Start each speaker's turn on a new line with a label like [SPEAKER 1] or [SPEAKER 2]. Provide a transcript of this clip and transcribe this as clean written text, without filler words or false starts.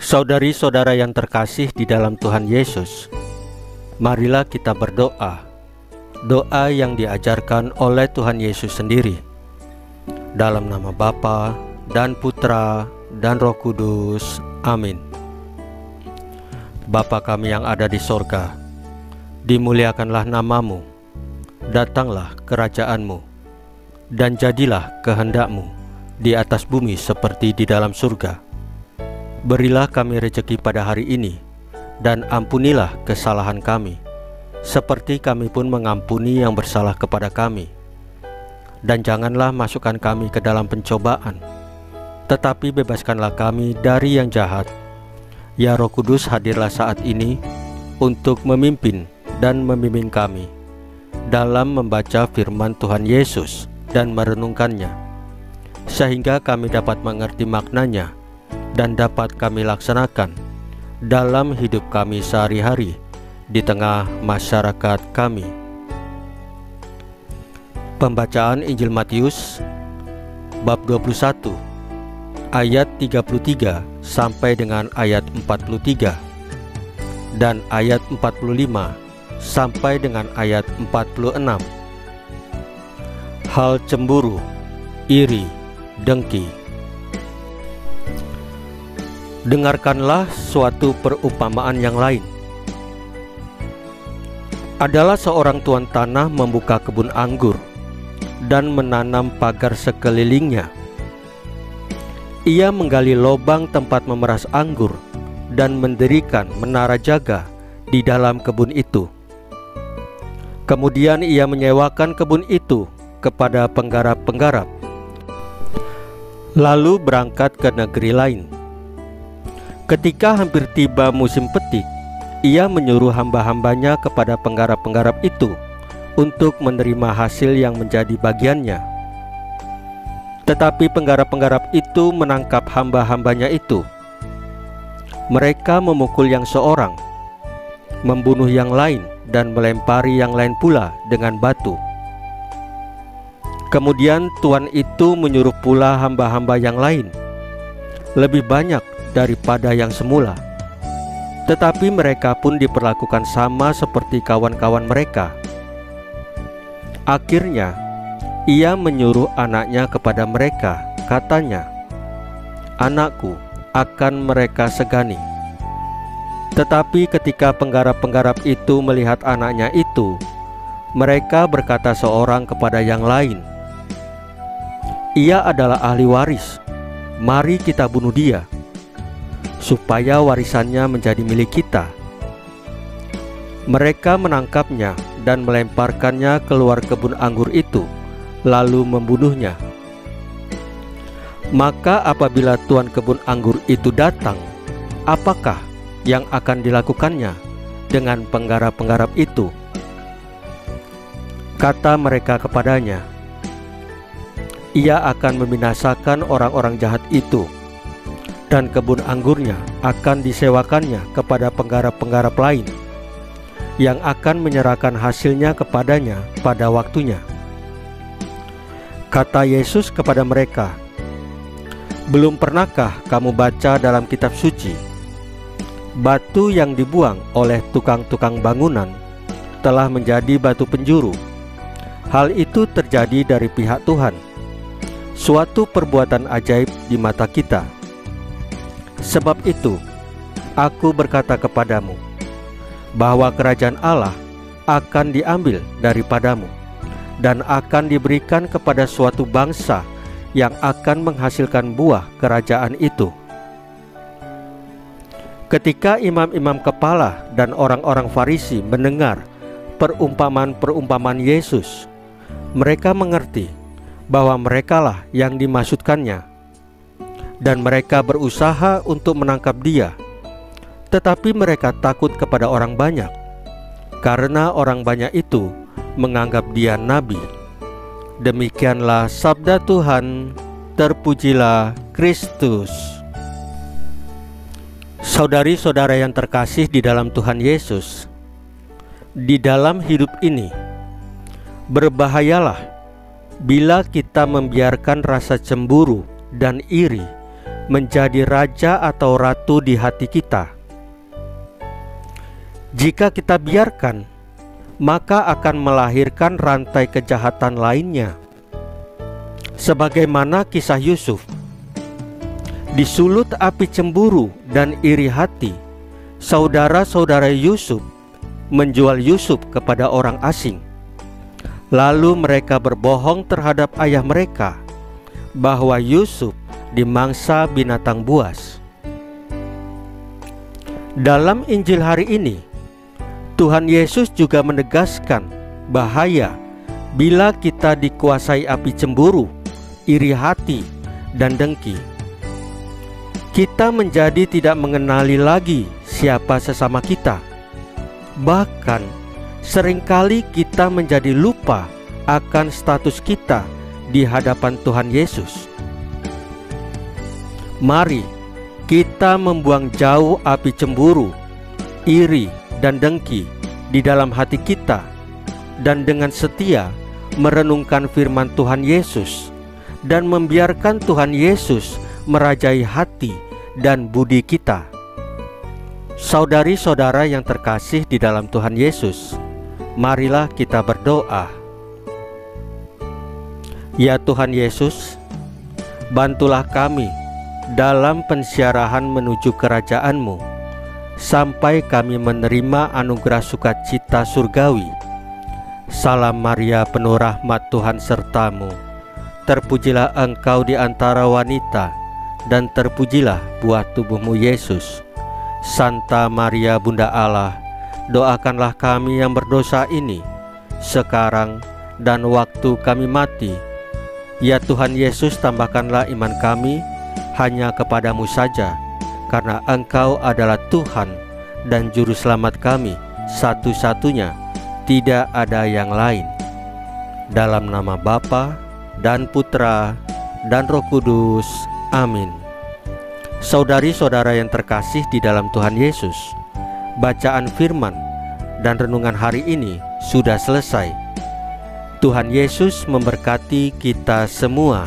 [SPEAKER 1] Saudari-saudara yang terkasih di dalam Tuhan Yesus, marilah kita berdoa, doa yang diajarkan oleh Tuhan Yesus sendiri. Dalam nama Bapa dan Putra dan Roh Kudus. Amin. Bapa kami yang ada di sorga, dimuliakanlah namamu, datanglah kerajaanmu, dan jadilah kehendakmu di atas bumi seperti di dalam surga. Berilah kami rezeki pada hari ini, dan ampunilah kesalahan kami, seperti kami pun mengampuni yang bersalah kepada kami. Dan janganlah masukkan kami ke dalam pencobaan, tetapi bebaskanlah kami dari yang jahat. Ya Roh Kudus, hadirlah saat ini untuk memimpin dan membimbing kami dalam membaca firman Tuhan Yesus dan merenungkannya, sehingga kami dapat mengerti maknanya dan dapat kami laksanakan dalam hidup kami sehari-hari di tengah masyarakat kami. Pembacaan Injil Matius bab 21 ayat 33 sampai dengan ayat 43 dan ayat 45 sampai dengan ayat 46. Hal cemburu, iri, dengki. Dengarkanlah suatu perumpamaan yang lain. Adalah seorang tuan tanah membuka kebun anggur dan menanam pagar sekelilingnya. Ia menggali lubang tempat memeras anggur dan mendirikan menara jaga di dalam kebun itu. Kemudian ia menyewakan kebun itu kepada penggarap-penggarap, lalu berangkat ke negeri lain. Ketika hampir tiba musim petik, ia menyuruh hamba-hambanya kepada penggarap-penggarap itu untuk menerima hasil yang menjadi bagiannya. Tetapi penggarap-penggarap itu menangkap hamba-hambanya itu. Mereka memukul yang seorang, membunuh yang lain, dan melempari yang lain pula dengan batu. Kemudian tuan itu menyuruh pula hamba-hamba yang lain, lebih banyak daripada yang semula. Tetapi mereka pun diperlakukan sama seperti kawan-kawan mereka. Akhirnya ia menyuruh anaknya kepada mereka, katanya, "Anakku, akan mereka segani." Tetapi ketika penggarap-penggarap itu melihat anaknya itu, mereka berkata seorang kepada yang lain, "Ia adalah ahli waris, mari kita bunuh dia, supaya warisannya menjadi milik kita." Mereka menangkapnya dan melemparkannya keluar kebun anggur itu, lalu membunuhnya. Maka apabila tuan kebun anggur itu datang, apakah yang akan dilakukannya dengan penggarap-penggarap itu? Kata mereka kepadanya, "Ia akan membinasakan orang-orang jahat itu, dan kebun anggurnya akan disewakannya kepada penggarap-penggarap lain yang akan menyerahkan hasilnya kepadanya pada waktunya." Kata Yesus kepada mereka, "Belum pernahkah kamu baca dalam kitab suci, batu yang dibuang oleh tukang-tukang bangunan telah menjadi batu penjuru? Hal itu terjadi dari pihak Tuhan, suatu perbuatan ajaib di mata kita. Sebab itu, aku berkata kepadamu, bahwa kerajaan Allah akan diambil daripadamu, dan akan diberikan kepada suatu bangsa yang akan menghasilkan buah kerajaan itu." Ketika imam-imam kepala dan orang-orang Farisi mendengar perumpamaan-perumpamaan Yesus, mereka mengerti bahwa merekalah yang dimaksudkannya, dan mereka berusaha untuk menangkap dia. Tetapi mereka takut kepada orang banyak, karena orang banyak itu menganggap dia nabi. Demikianlah sabda Tuhan. Terpujilah Kristus. Saudari-saudara yang terkasih di dalam Tuhan Yesus, di dalam hidup ini berbahayalah bila kita membiarkan rasa cemburu dan iri menjadi raja atau ratu di hati kita. Jika kita biarkan, maka akan melahirkan rantai kejahatan lainnya. Sebagaimana kisah Yusuf, disulut api cemburu dan iri hati, saudara-saudara Yusuf menjual Yusuf kepada orang asing. Lalu mereka berbohong terhadap ayah mereka bahwa Yusuf dimangsa binatang buas. Dalam Injil hari ini, Tuhan Yesus juga menegaskan bahaya bila kita dikuasai api cemburu, iri hati, dan dengki. Kita menjadi tidak mengenali lagi siapa sesama kita. Bahkan seringkali kita menjadi lupa akan status kita di hadapan Tuhan Yesus. Mari kita membuang jauh api cemburu, iri, dan dengki di dalam hati kita, dan dengan setia merenungkan firman Tuhan Yesus dan membiarkan Tuhan Yesus merajai hati dan budi kita. Saudari-saudara yang terkasih di dalam Tuhan Yesus, marilah kita berdoa. Ya Tuhan Yesus, bantulah kami dalam pensiarahan menuju kerajaan-Mu, sampai kami menerima anugerah sukacita surgawi. Salam Maria, penuh rahmat, Tuhan sertamu. Terpujilah engkau di antara wanita, dan terpujilah buah tubuhmu Yesus. Santa Maria Bunda Allah, doakanlah kami yang berdosa ini, sekarang dan waktu kami mati. Ya Tuhan Yesus, tambahkanlah iman kami hanya kepadamu saja, karena Engkau adalah Tuhan dan Juru Selamat kami satu-satunya, tidak ada yang lain. Dalam nama Bapa dan Putra dan Roh Kudus. Amin. Saudari-saudara yang terkasih di dalam Tuhan Yesus, bacaan firman dan renungan hari ini sudah selesai. Tuhan Yesus memberkati kita semua.